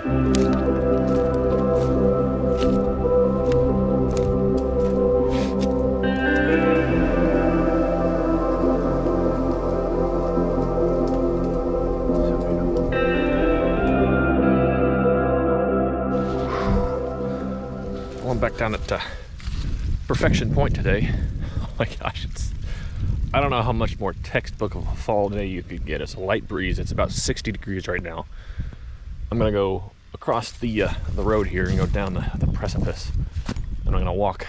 I'm back down at Perfection Point today. Oh my gosh, I don't know how much more textbook of a fall day you could get. It's a light breeze. It's about 60 degrees right now. I'm gonna go across the road here and go down the precipice, and I'm gonna walk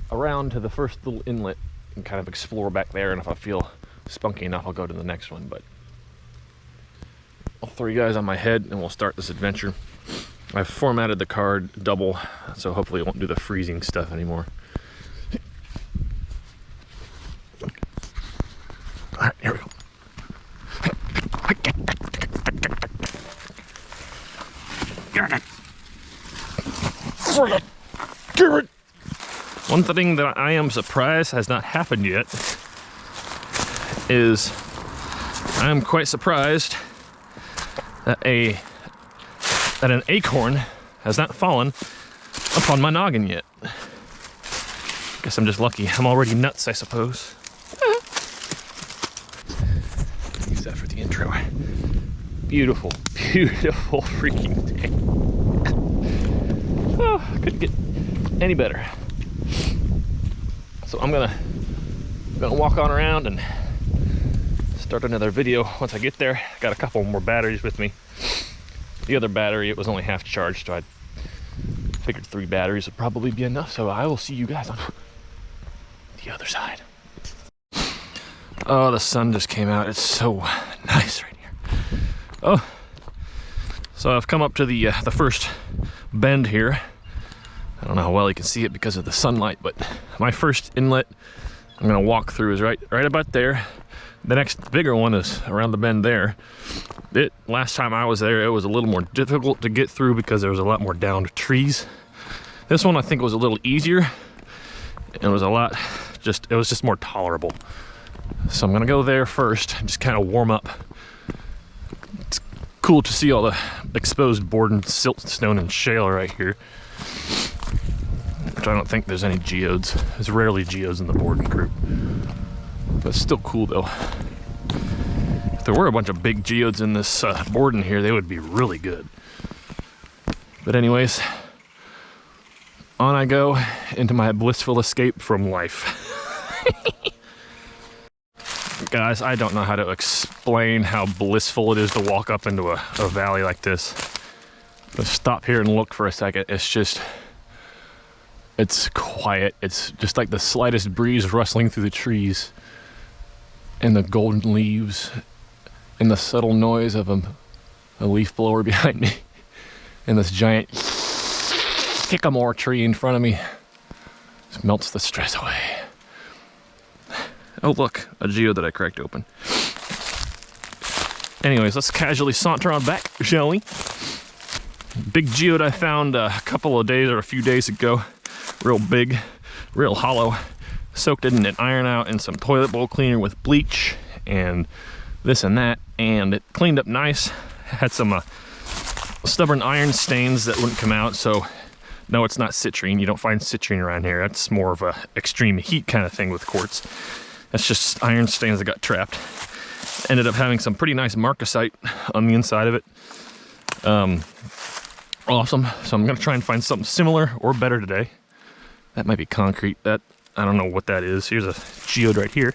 around to the first little inlet and kind of explore back there, and if I feel spunky enough I'll go to the next one. But I'll throw you guys on my head and we'll start this adventure. I've formatted the card double, so hopefully it won't do the freezing stuff anymore. Alright, here we go. One thing that I am surprised has not happened yet is I am quite surprised that an acorn has not fallen upon my noggin yet. Guess I'm just lucky. I'm already nuts, I suppose. Use that for the intro. Beautiful, beautiful freaking day. Oh, couldn't get any better. So I'm gonna walk on around and start another video once I get there. Got a couple more batteries with me. The other battery, it was only half charged, so I figured 3 batteries would probably be enough. So I will see you guys on the other side. Oh, the sun just came out. It's so nice right here. Oh, so I've come up to the first bend here. I don't know how well you can see it because of the sunlight, but my first inlet I'm gonna walk through is right about there. The next bigger one is around the bend there. Last time I was there, it was a little more difficult to get through because there was a lot more downed trees. This one I think was a little easier. It was it was just more tolerable. So I'm gonna go there first and just kind of warm up. It's cool to see all the exposed board and siltstone and shale right here. Which I don't think there's any geodes. There's rarely geodes in the Borden group. But it's still cool though. If there were a bunch of big geodes in this Borden here, they would be really good. But anyways, on I go into my blissful escape from life. Guys, I don't know how to explain how blissful it is to walk up into a valley like this. Let's stop here and look for a second. It's quiet. It's just like the slightest breeze rustling through the trees, and the golden leaves, and the subtle noise of a leaf blower behind me, and this giant sycamore tree in front of me. Just melts the stress away. Oh look, a geode that I cracked open. Anyways, let's casually saunter on back, shall we? Big geode I found a couple of days or a few days ago. Real big, real hollow. Soaked it in an iron out and some toilet bowl cleaner with bleach and this and that, and it cleaned up nice. Had some stubborn iron stains that wouldn't come out, so no, it's not citrine. You don't find citrine around here. That's more of a extreme heat kind of thing with quartz. That's just iron stains that got trapped. Ended up having some pretty nice marcasite on the inside of it. Awesome. So I'm gonna try and find something similar or better today. That might be concrete. I don't know what that is. Here's a geode right here.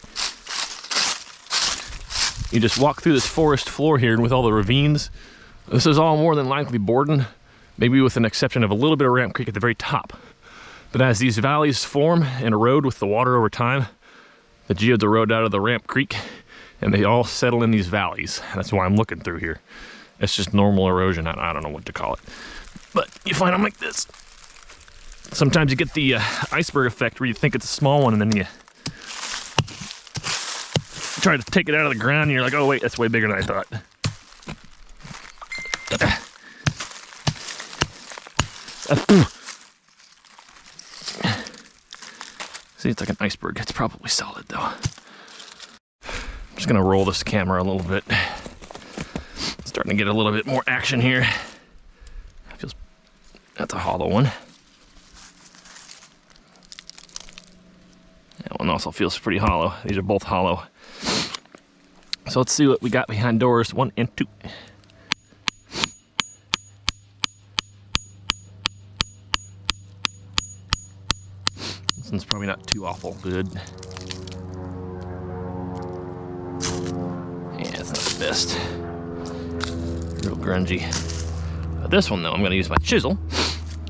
You just walk through this forest floor here, and with all the ravines, this is all more than likely Borden, maybe with an exception of a little bit of Ramp Creek at the very top. But as these valleys form and erode with the water over time, the geodes erode out of the Ramp Creek, and they all settle in these valleys. That's why I'm looking through here. It's just normal erosion. I don't know what to call it. But you find them like this. Sometimes you get the iceberg effect where you think it's a small one, and then you try to take it out of the ground and you're like, oh wait, that's way bigger than I thought. See, it's like an iceberg. It's probably solid though. I'm just gonna roll this camera a little bit. Starting to get a little bit more action here. That's a hollow one. That one also feels pretty hollow. These are both hollow. So let's see what we got behind doors 1 and 2. This one's probably not too awful good. Yeah, it's not the best. Real grungy. This one though, I'm gonna use my chisel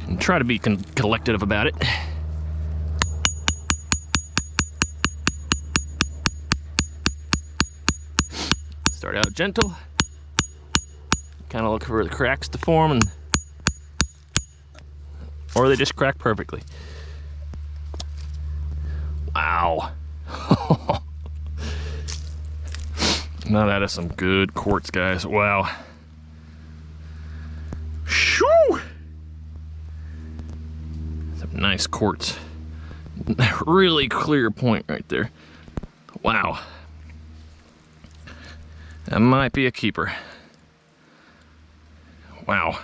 and try to be collective about it. Start out gentle, kind of look for the cracks to form, or they just crack perfectly. Wow. Now that is some good quartz, guys. Wow. Shoo! Some nice quartz. Really clear point right there. Wow. That might be a keeper. Wow.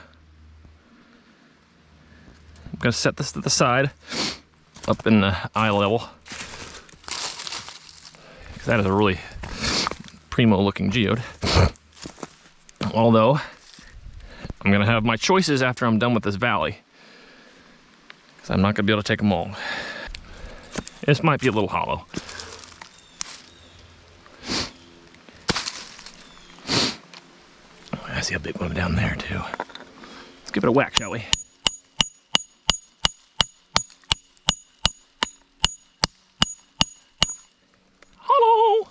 I'm gonna set this to the side, up in the eye level. That is a really primo looking geode. Although, I'm gonna have my choices after I'm done with this valley, because I'm not gonna be able to take them all. This might be a little hollow. I see a big one down there too. Let's give it a whack, shall we? Hollow!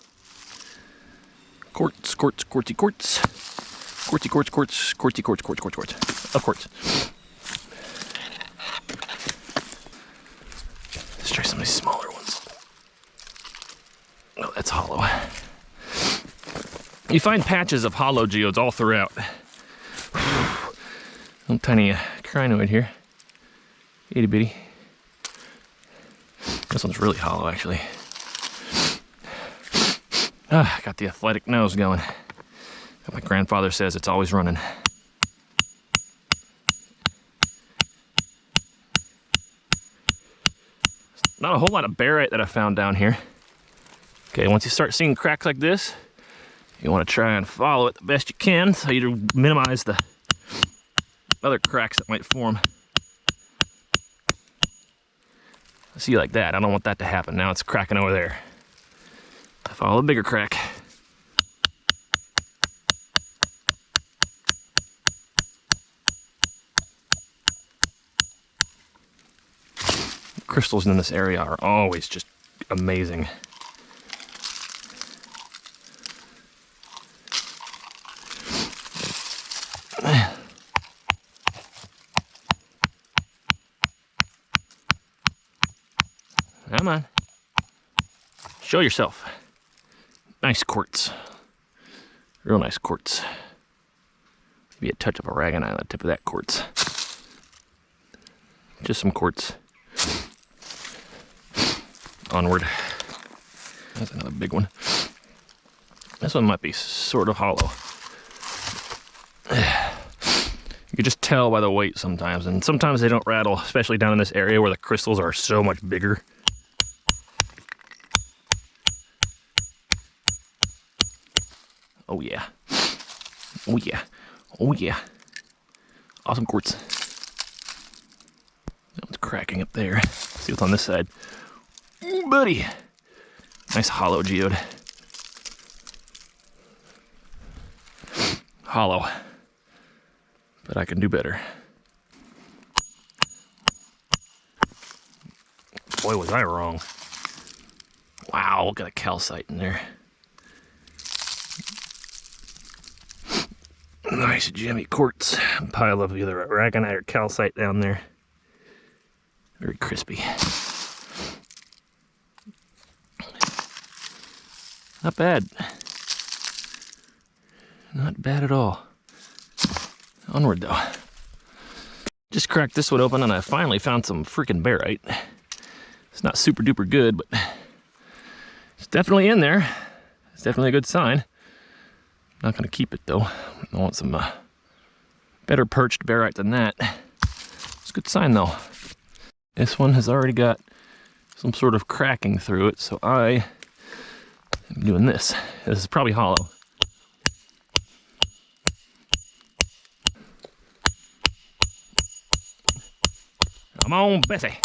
Quartz, quartz, quartzy quartz. Quartzy quartz, quartz, quartzy quartz, quartz, quartz, quartz. Of course. Let's try some of these smaller ones. Oh, that's hollow. You find patches of hollow geodes all throughout. Little tiny crinoid here. Itty bitty. This one's really hollow, actually. Ah, got the athletic nose going. My grandfather says it's always running. Not a whole lot of barite that I found down here. Okay, once you start seeing cracks like this, you want to try and follow it the best you can so you minimize the other cracks that might form. See, like that. I don't want that to happen. Now it's cracking over there. I follow a bigger crack. Crystals in this area are always just amazing. Come on. Show yourself. Nice quartz. Real nice quartz. Maybe a touch of aragonite on the tip of that quartz. Just some quartz. Onward. That's another big one. This one might be sort of hollow. You can just tell by the weight sometimes, and sometimes they don't rattle, especially down in this area where the crystals are so much bigger. Oh yeah. Oh yeah. Oh yeah. Awesome quartz. That one's cracking up there. Let's see what's on this side. Ooh, buddy. Nice hollow geode. Hollow. But I can do better. Boy, was I wrong. Wow, look at the calcite in there. Nice gemmy quartz. Pile of either aragonite or calcite down there. Very crispy. Not bad. Not bad at all. Onward though. Just cracked this one open and I finally found some freaking barite. It's not super duper good, but it's definitely in there. It's definitely a good sign. Not gonna keep it though. I want some better perched barite than that. It's a good sign though. This one has already got some sort of cracking through it, so I am doing this. This is probably hollow. Come on, Bessie.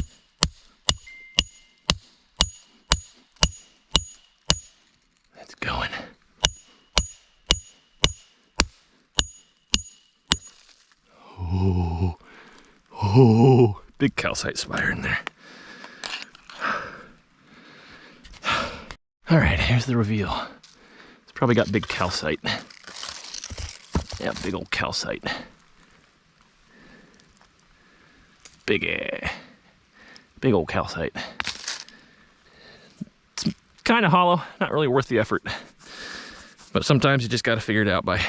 It's going. Oh, big calcite spider in there. All right, here's the reveal. It's probably got big calcite. Yeah, big old calcite. Big old calcite. It's kind of hollow, not really worth the effort. But sometimes you just got to figure it out by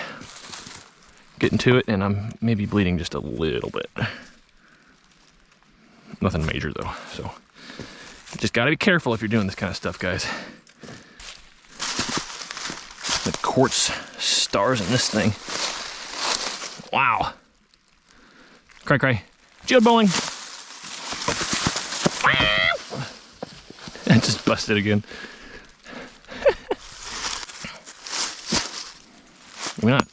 getting to it, and I'm maybe bleeding just a little bit. Nothing major though, so you just got to be careful if you're doing this kind of stuff, guys. The quartz stars in this thing. Wow. Cry, cry. Geode bowling. I just busted again. Maybe not.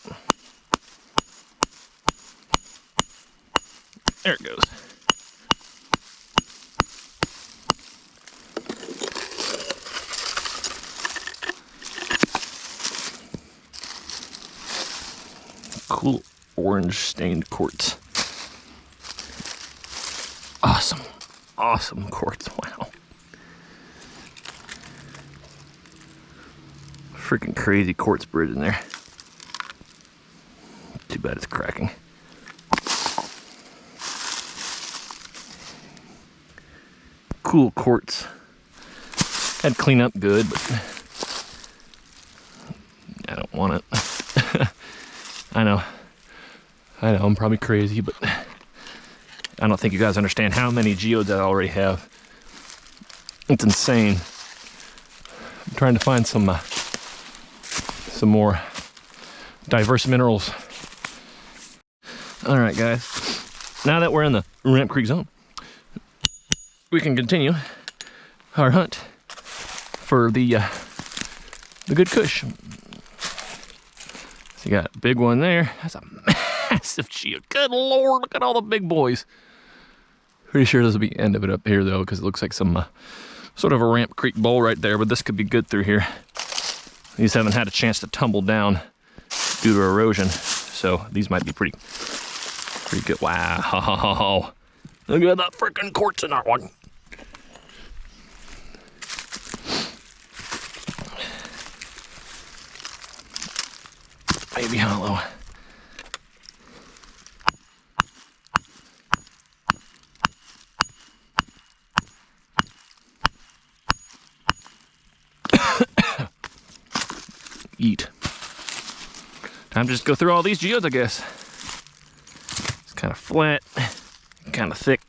There it goes. Cool orange stained quartz. Awesome. Awesome quartz. Wow. Freaking crazy quartz bridge in there. Too bad it's cracking. Cool quartz. Had clean up good, but I don't want it. I know, I'm probably crazy, but I don't think you guys understand how many geodes I already have. It's insane. I'm trying to find some more diverse minerals. All right, guys. Now that we're in the Ramp Creek zone, we can continue our hunt for the good kush. So you got a big one there. That's a massive geode. Good Lord, look at all the big boys. Pretty sure this will be the end of it up here though, because it looks like some sort of a Ramp Creek bowl right there, but this could be good through here. These haven't had a chance to tumble down due to erosion, so these might be pretty good. Wow. Look at that freaking quartz in that one. Maybe hollow. Eat. Time to just go through all these geodes, I guess. It's kind of flat, kind of thick,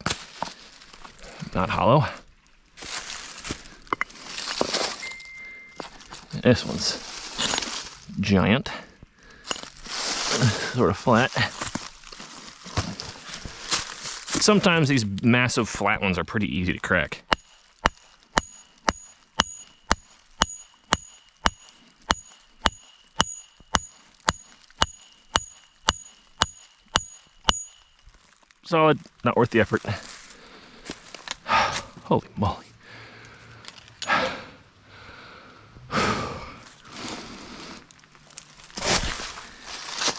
not hollow. This one's giant, sort of flat. Sometimes these massive flat ones are pretty easy to crack. Solid, not worth the effort. Holy moly.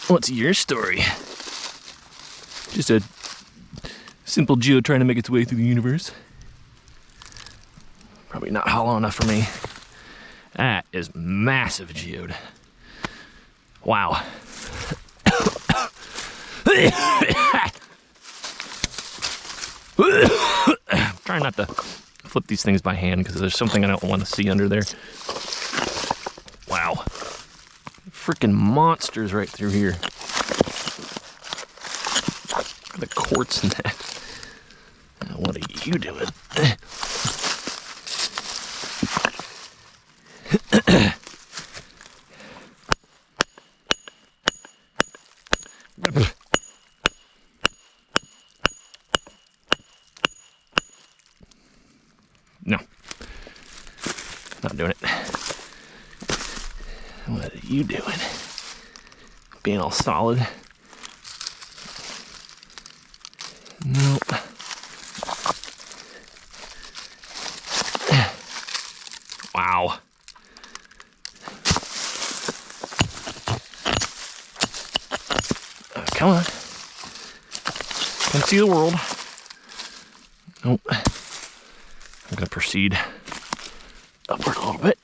What's your story? Just a simple geode trying to make its way through the universe. Probably not hollow enough for me. That is massive geode. Wow. Trying not to flip these things by hand because there's something I don't want to see under there. Wow. Freaking monsters right through here. The quartz in that. What are you doing? you doing? Being all solid. Nope. Wow. Come on. Come see the world. Nope. I'm gonna proceed upward a little bit.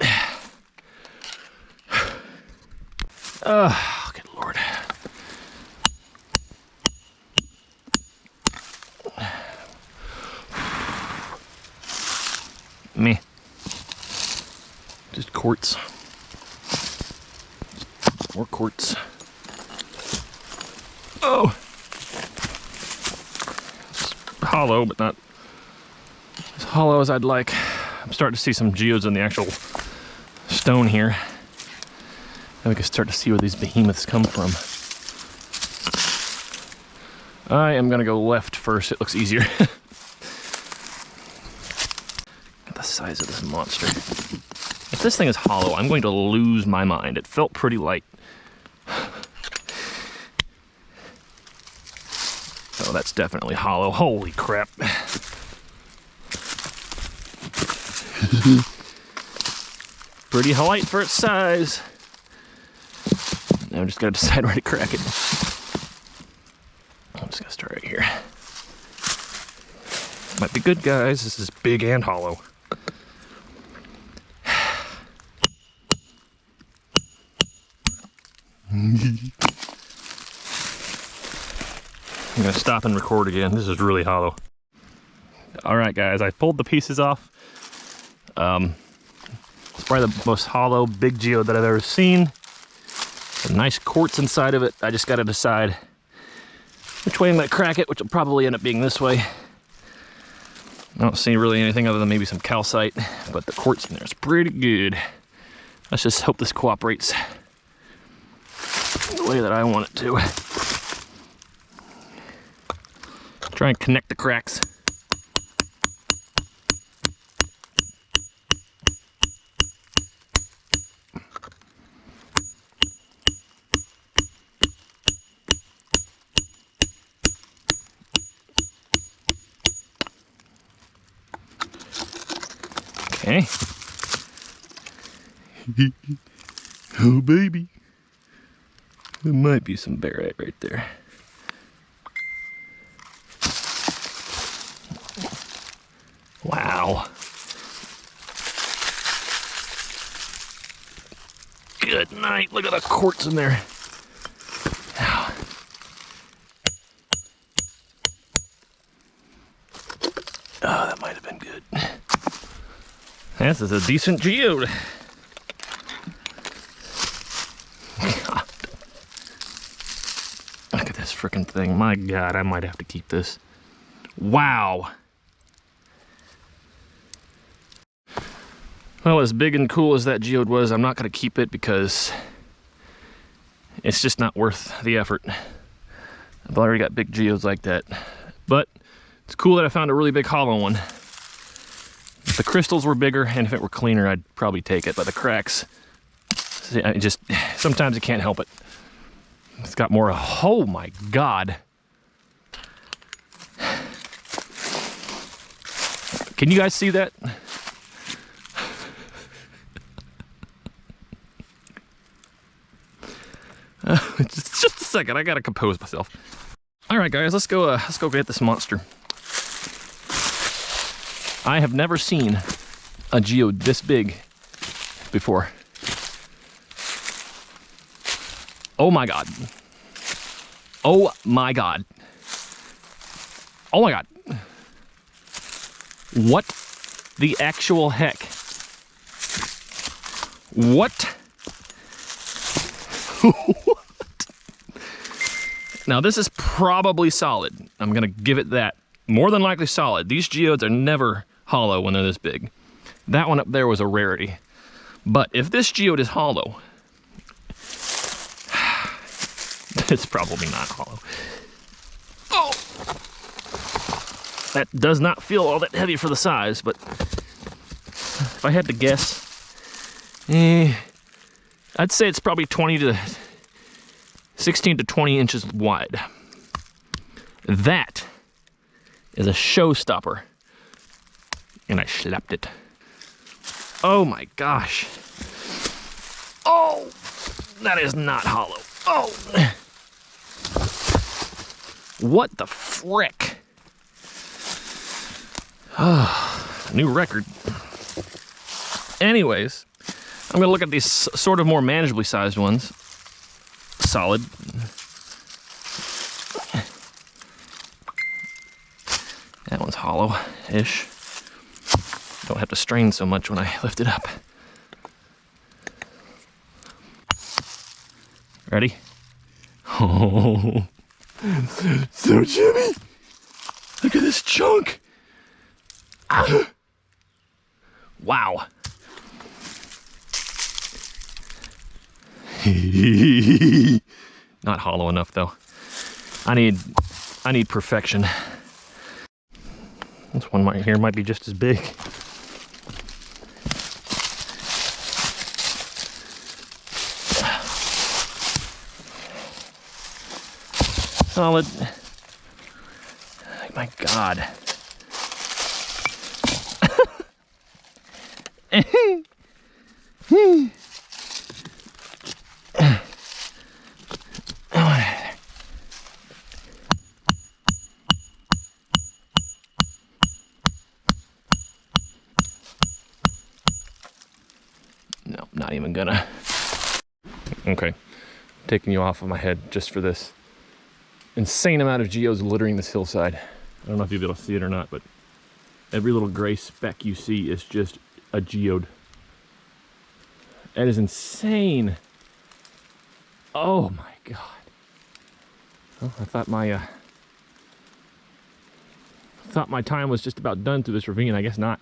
Oh, good Lord. Meh. Just quartz. More quartz. Oh! It's hollow, but not as hollow as I'd like. I'm starting to see some geodes in the actual stone here. And we can start to see where these behemoths come from. I am gonna go left first, it looks easier. Look at the size of this monster. If this thing is hollow, I'm going to lose my mind. It felt pretty light. Oh, that's definitely hollow. Holy crap. Pretty light for its size. Now I'm just gotta decide where to crack it. I'm just gonna start right here. Might be good, guys. This is big and hollow. I'm gonna stop and record again. This is really hollow. All right, guys, I pulled the pieces off. It's probably the most hollow big geode that I've ever seen. Some nice quartz inside of it. I just gotta decide which way I'm gonna crack it, which will probably end up being this way. I don't see really anything other than maybe some calcite, but the quartz in there is pretty good. Let's just hope this cooperates the way that I want it to. Try and connect the cracks. Okay. Oh, baby. There might be some barite right there. Wow. Good night. Look at the quartz in there. Oh, that might have been good. This is a decent geode. God. Look at this frickin' thing. My God, I might have to keep this. Wow. Well, as big and cool as that geode was, I'm not going to keep it because it's just not worth the effort. I've already got big geodes like that. But it's cool that I found a really big hollow one. If the crystals were bigger and if it were cleaner, I'd probably take it. But the cracks, I just, sometimes you can't help it. It's got more, oh my God. Can you guys see that? Just a second, I gotta compose myself. All right, guys, let's go get this monster. I have never seen a geode this big before. Oh my God. Oh my God. Oh my God. What the actual heck? What? Now this is probably solid. I'm gonna give it that. More than likely solid. These geodes are never hollow when they're this big. That one up there was a rarity. But if this geode is hollow, it's probably not hollow. Oh! That does not feel all that heavy for the size, but if I had to guess, I'd say it's probably 16 to 20 inches wide. That is a showstopper. And I slapped it. Oh my gosh. Oh, that is not hollow. Oh. What the frick? New record. Anyways, I'm gonna look at these sort of more manageably sized ones. Solid. That one's hollow-ish. Don't have to strain so much when I lift it up. Ready? Oh, so Jimmy! Look at this chunk! Ah. Wow. Not hollow enough though. I need perfection. This one right here might be just as big. Solid. Oh my God. No, not even gonna. Okay, taking you off of my head just for this insane amount of geodes littering this hillside. I don't know if you'll be able to see it or not, but every little gray speck you see is just a geode. That is insane. Oh my God. Well, I thought my time was just about done through this ravine. I guess not.